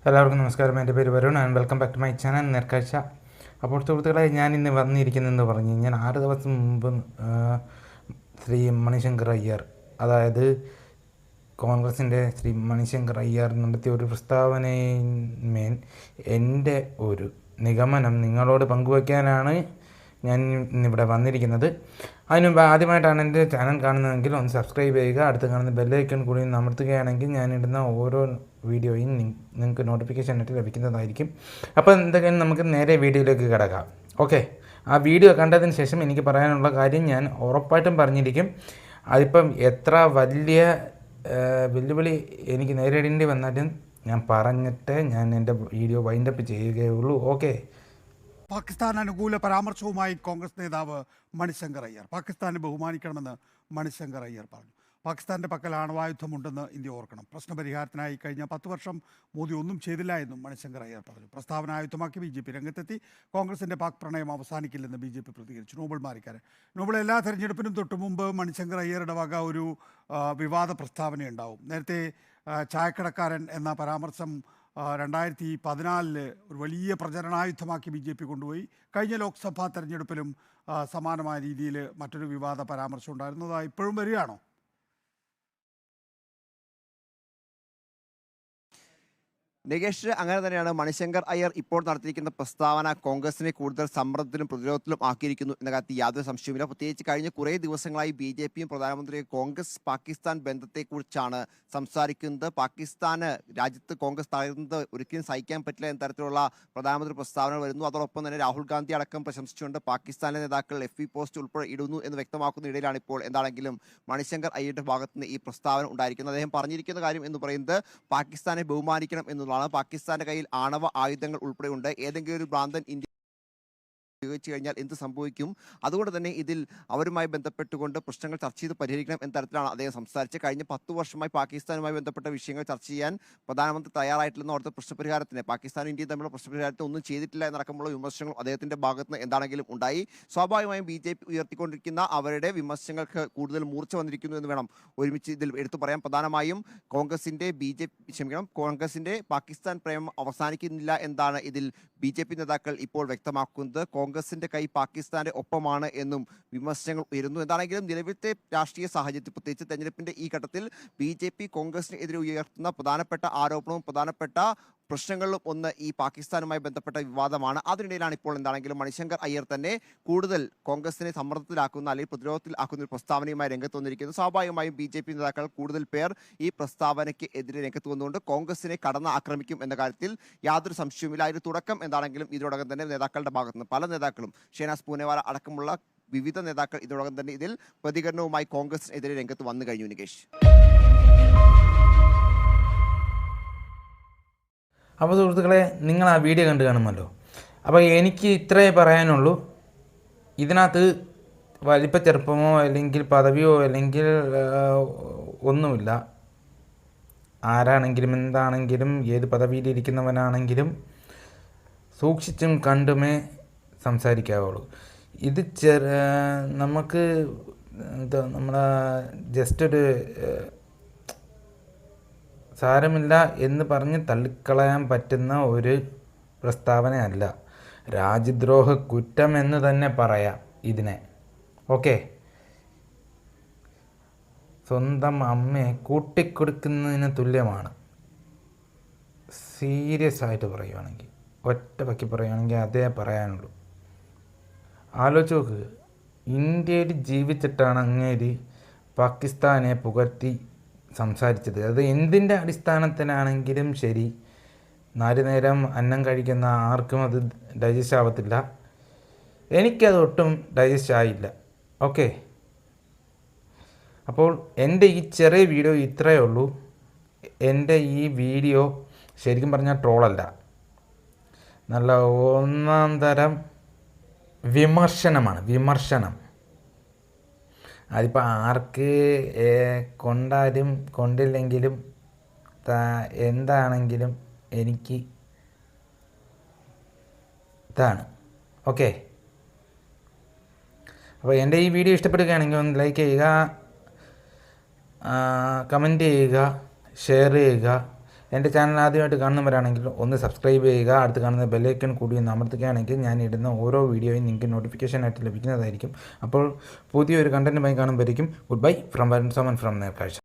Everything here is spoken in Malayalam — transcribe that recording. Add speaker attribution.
Speaker 1: എല്ലാവർക്കും നമസ്കാരം. എൻ്റെ പേര് Varun and welcome back to my channel Nerkazhcha. അപ്പോൾ സുഹൃത്തുക്കളെ, ഞാൻ ഇന്ന് വന്നിരിക്കുന്നതെന്ന് പറഞ്ഞു കഴിഞ്ഞാൽ 6 ദിവസം മുമ്പ് ശ്രീ മണിശങ്കർ അയ്യർ, അതായത് കോൺഗ്രസിൻ്റെ ശ്രീ മണിശങ്കർ അയ്യർ നടത്തിയ ഒരു പ്രസ്താവനയിന്മേൽ എൻ്റെ ഒരു നിഗമനം നിങ്ങളോട് പങ്കുവയ്ക്കാനാണ് ഞാൻ ഇന്നിവിടെ വന്നിരിക്കുന്നത്. അതിനുമുമ്പ് ആദ്യമായിട്ടാണ് എൻ്റെ ചാനൽ കാണുന്നതെങ്കിൽ ഒന്ന് സബ്സ്ക്രൈബ് ചെയ്യുക. അടുത്ത് കാണുന്ന ബെല്ലൈക്കൺ കൂടി അമർത്തുകയാണെങ്കിൽ ഞാനിടുന്ന ഓരോ വീഡിയോയും നിങ്ങൾക്ക് നോട്ടിഫിക്കേഷൻ ആയിട്ട് ലഭിക്കുന്നതായിരിക്കും. അപ്പോൾ എന്തൊക്കെയാണ്, നമുക്ക് നേരെ വീഡിയോയിലേക്ക് കിടക്കാം. ഓക്കെ, ആ വീഡിയോ കണ്ടതിന് ശേഷം എനിക്ക് പറയാനുള്ള കാര്യം ഞാൻ ഉറപ്പായിട്ടും പറഞ്ഞിരിക്കും. അതിപ്പം എത്ര വലിയ വെല്ലുവിളി എനിക്ക് നേരിടേണ്ടി വന്നാലും ഞാൻ പറഞ്ഞിട്ട് ഞാൻ എൻ്റെ വീഡിയോ വൈൻഡപ്പ് ചെയ്യുകയുള്ളൂ. ഓക്കെ.
Speaker 2: പാകിസ്ഥാൻ അനുകൂല പരാമർശവുമായി കോൺഗ്രസ് നേതാവ് മണിശങ്കർ അയ്യർ. പാകിസ്ഥാനെ ബഹുമാനിക്കണമെന്ന് മണിശങ്കർ അയ്യർ പറഞ്ഞു. പാകിസ്ഥാന്റെ പക്കൽ ആണവായുധമുണ്ടെന്ന് ഇന്ത്യ ഓർക്കണം. പ്രശ്നപരിഹാരത്തിനായി കഴിഞ്ഞ 10 വർഷം മോദി ഒന്നും ചെയ്തില്ല എന്നും മണിശങ്കർ അയ്യർ പറഞ്ഞു. പ്രസ്താവന ആയുധമാക്കി BJP രംഗത്തെത്തി. കോൺഗ്രസിന്റെ പാക് പ്രണയം അവസാനിക്കില്ലെന്ന് BJP പ്രതികരിച്ചു. നോബൽ മാരിക്കാരൻ. നോബൽ, എല്ലാ തെരഞ്ഞെടുപ്പിനും തൊട്ടു മുമ്പ് മണിശങ്കർ അയ്യറുടെ വക ഒരു വിവാദ പ്രസ്താവനയുണ്ടാവും. നേരത്തെ ചായക്കടക്കാരൻ എന്ന പരാമർശം 2014 ഒരു വലിയ പ്രചരണായുധമാക്കി BJP കൊണ്ടുപോയി. കഴിഞ്ഞ ലോക്സഭാ തെരഞ്ഞെടുപ്പിലും സമാനമായ രീതിയിൽ മറ്റൊരു വിവാദ പരാമർശം ഉണ്ടായിരുന്നത് ഇപ്പോഴും വരികയാണോ?
Speaker 3: നികേഷ്, അങ്ങനെ തന്നെയാണ്. മണിശങ്കർ അയ്യർ ഇപ്പോൾ നടത്തിയിരിക്കുന്ന പ്രസ്താവന കോൺഗ്രസിനെ കൂടുതൽ സമ്മർദ്ദത്തിലും പ്രതിരോധത്തിലും ആക്കിയിരിക്കുന്നു എന്ന കാര്യത്തിൽ യാതൊരു സംശയവുമില്ല. പ്രത്യേകിച്ച് കഴിഞ്ഞ കുറേ ദിവസങ്ങളായി BJPയും പ്രധാനമന്ത്രി കോൺഗ്രസ് പാകിസ്ഥാൻ ബന്ധത്തെക്കുറിച്ചാണ് സംസാരിക്കുന്നത്. പാകിസ്ഥാന് രാജ്യത്ത് കോൺഗ്രസ് തകരുന്നത് ഒരിക്കലും സഹിക്കാൻ പറ്റില്ല എന്ന തരത്തിലുള്ള പ്രധാനമന്ത്രി പ്രസ്താവന വരുന്നു. അതോടൊപ്പം തന്നെ രാഹുൽ ഗാന്ധി അടക്കം പ്രശംസിച്ചുകൊണ്ട് പാകിസ്ഥാനിലെ നേതാക്കൾ FB പോസ്റ്റ് ഉൾപ്പെടെ ഇടുന്നു എന്ന് വ്യക്തമാക്കുന്ന ഇടയിലാണ് ഇപ്പോൾ എന്താണെങ്കിലും മണിശങ്കർ അയ്യരുടെ ഭാഗത്ത് നിന്ന് ഈ പ്രസ്താവന ഉണ്ടായിരിക്കുന്നത്. അദ്ദേഹം പറഞ്ഞിരിക്കുന്ന കാര്യം എന്ന് പറയുന്നത് പാകിസ്ഥാനെ ബഹുമാനിക്കണം എന്നുള്ളതാണ്. പാകിസ്ഥാന്റെ കയ്യിൽ ആണവ ആയുധങ്ങൾ ഉൾപ്പെടെ ഉണ്ട്. ഏതെങ്കിലും ഒരു ഭ്രാന്തൻ ഇന്ത്യ ഉപയോഗിച്ചു കഴിഞ്ഞാൽ എന്ത് സംഭവിക്കും? അതുകൊണ്ട് തന്നെ ഇതിൽ അവരുമായി ബന്ധപ്പെട്ടുകൊണ്ട് പ്രശ്നങ്ങൾ ചർച്ച ചെയ്ത് പരിഹരിക്കണം എന്ന തരത്തിലാണ് അദ്ദേഹം സംസാരിച്ചത്. കഴിഞ്ഞ 10 വർഷമായി പാകിസ്ഥാനുമായി ബന്ധപ്പെട്ട വിഷയങ്ങൾ ചർച്ച ചെയ്യാൻ പ്രധാനമന്ത്രി തയ്യാറായിട്ടില്ലെന്ന് ഓർത്ത് പ്രശ്നപരിഹാരത്തിന് പാകിസ്ഥാനും ഇന്ത്യയും തമ്മിലുള്ള പ്രശ്നപരിഹാരത്തിന് ഒന്നും ചെയ്തിട്ടില്ല എന്നടക്കമുള്ള വിമർശനങ്ങൾ അദ്ദേഹത്തിന്റെ ഭാഗത്ത് നിന്ന് എന്താണെങ്കിലും ഉണ്ടായി. സ്വാഭാവികമായും BJP ഉയർത്തിക്കൊണ്ടിരിക്കുന്ന അവരുടെ വിമർശനങ്ങൾക്ക് കൂടുതൽ മൂർച്ച വന്നിരിക്കുന്നു എന്ന് വേണം ഒരുമിച്ച് ഇതിൽ എടുത്തു പറയാം. പ്രധാനമായും കോൺഗ്രസിന്റെ പാകിസ്ഥാൻ പ്രേമം അവസാനിക്കുന്നില്ല എന്നാണ് ഇതിൽ BJP നേതാക്കൾ ഇപ്പോൾ വ്യക്തമാക്കുന്നത്. കോൺഗ്രസിന്റെ കൈ പാകിസ്ഥാന്റെ ഒപ്പമാണ് എന്നും വിമർശനങ്ങൾ ഉയരുന്നു. എന്താണെങ്കിലും നിലവിലത്തെ രാഷ്ട്രീയ സാഹചര്യത്തിൽ, പ്രത്യേകിച്ച് തെരഞ്ഞെടുപ്പിന്റെ ഈ ഘട്ടത്തിൽ BJP കോൺഗ്രസിനെതിരെ ഉയർത്തുന്ന പ്രധാനപ്പെട്ട ആരോപണവും പ്രധാനപ്പെട്ട പ്രശ്നങ്ങളിലും ഒന്ന് ഈ പാകിസ്ഥാനുമായി ബന്ധപ്പെട്ട വിവാദമാണ്. അതിനിടയിലാണ് ഇപ്പോൾ എന്താണെങ്കിലും മണിശങ്കർ അയ്യർ തന്നെ കൂടുതൽ കോൺഗ്രസിനെ സമ്മർദ്ദത്തിലാക്കുന്ന അല്ലെങ്കിൽ പ്രതിരോധത്തിലാക്കുന്ന ഒരു പ്രസ്താവനയുമായി രംഗത്ത് വന്നിരിക്കുന്നു. സ്വാഭാവികമായും BJP നേതാക്കൾ കൂടുതൽ പേർ ഈ പ്രസ്താവനയ്ക്ക് എതിരെ രംഗത്ത് വന്നുകൊണ്ട് കോൺഗ്രസിനെ കടന്ന് ആക്രമിക്കും എന്ന കാര്യത്തിൽ യാതൊരു സംശയവുമില്ല. അതിന് തുടക്കം എന്താണെങ്കിലും ഇതിനോടകം തന്നെ നേതാക്കളുടെ ഭാഗത്തുനിന്ന് പല നേതാക്കളും, ഷെഹനാസ് പൂനെവാല അടക്കമുള്ള വിവിധ നേതാക്കൾ ഇതിനോടകം തന്നെ ഇതിൽ പ്രതികരണവുമായി കോൺഗ്രസിനെതിരെ രംഗത്ത് വന്നു കഴിഞ്ഞു. നികേഷ്,
Speaker 1: അപ്പോൾ സുഹൃത്തുക്കളെ, നിങ്ങൾ ആ വീഡിയോ കണ്ടു കാണുമല്ലോ. അപ്പോൾ എനിക്ക് ഇത്രേ പറയാനുള്ളൂ. ഇതിനകത്ത് വലിപ്പ ചെറുപ്പമോ അല്ലെങ്കിൽ പദവിയോ അല്ലെങ്കിൽ ഒന്നുമില്ല. ആരാണെങ്കിലും എന്താണെങ്കിലും ഏത് പദവിയിലിരിക്കുന്നവനാണെങ്കിലും സൂക്ഷിച്ചും കണ്ടുമേ സംസാരിക്കാവുള്ളൂ. ഇത് നമുക്ക് എന്താ, നമ്മളെ ജസ്റ്റ് ഒരു സാരമില്ല എന്ന് പറഞ്ഞ് തള്ളിക്കളയാൻ പറ്റുന്ന ഒരു പ്രസ്താവനയല്ല. രാജ്യദ്രോഹ കുറ്റം എന്ന് തന്നെ പറയാം ഇതിനെ. ഓക്കെ, സ്വന്തം അമ്മയെ കൂട്ടിക്കൊടുക്കുന്നതിന് തുല്യമാണ്. സീരിയസ് ആയിട്ട് പറയുകയാണെങ്കിൽ, ഒറ്റ വക്കി പറയുകയാണെങ്കിൽ അതേ പറയാനുള്ളൂ. ആലോചിച്ച് നോക്ക്, ഇന്ത്യയിൽ ജീവിച്ചിട്ടാണ് അങ്ങേര് പാകിസ്ഥാനെ പുകഴ്ത്തി സംസാരിച്ചത്. അത് എന്തിൻ്റെ അടിസ്ഥാനത്തിലാണെങ്കിലും ശരി, 4 നേരം അന്നം കഴിക്കുന്ന ആർക്കും അത് ഡൈജസ്റ്റ് ആവത്തില്ല. എനിക്കതൊട്ടും ഡൈജസ്റ്റ് ആയില്ല. ഓക്കെ, അപ്പോൾ എൻ്റെ ഈ ചെറിയ വീഡിയോ ഇത്രയേ ഉള്ളൂ. എൻ്റെ ഈ വീഡിയോ ശരിക്കും പറഞ്ഞാൽ ട്രോളല്ല, നല്ല ഒന്നാം തരം വിമർശനം. അതിപ്പോൾ ആർക്ക് കൊണ്ടാലും കൊണ്ടില്ലെങ്കിലും എന്താണെങ്കിലും എനിക്ക് ഇതാണ്. ഓക്കെ, അപ്പോൾ എൻ്റെ ഈ വീഡിയോ ഇഷ്ടപ്പെടുകയാണെങ്കിൽ ഒന്ന് ലൈക്ക് ചെയ്യുക, കമൻറ്റ് ചെയ്യുക, ഷെയർ ചെയ്യുക. എൻ്റെ ചാനൽ ആദ്യമായിട്ട് കാണുന്നവരാണെങ്കിൽ ഒന്ന് സബ്സ്ക്രൈബ് ചെയ്യുക. അടുത്ത് കാണുന്ന ബെല്ലൈക്കൺ കൂടി ഒന്ന് അമർത്തുകയാണെങ്കിൽ ഞാൻ ഇടുന്ന ഓരോ വീഡിയോയും നിങ്ങൾക്ക് നോട്ടിഫിക്കേഷനായിട്ട് ലഭിക്കുന്നതായിരിക്കും. അപ്പോൾ പുതിയൊരു കണ്ടൻറ്റുമായി കാണുമ്പോഴേക്കും good bye from Varun Soman from നേർക്കാഴ്ച.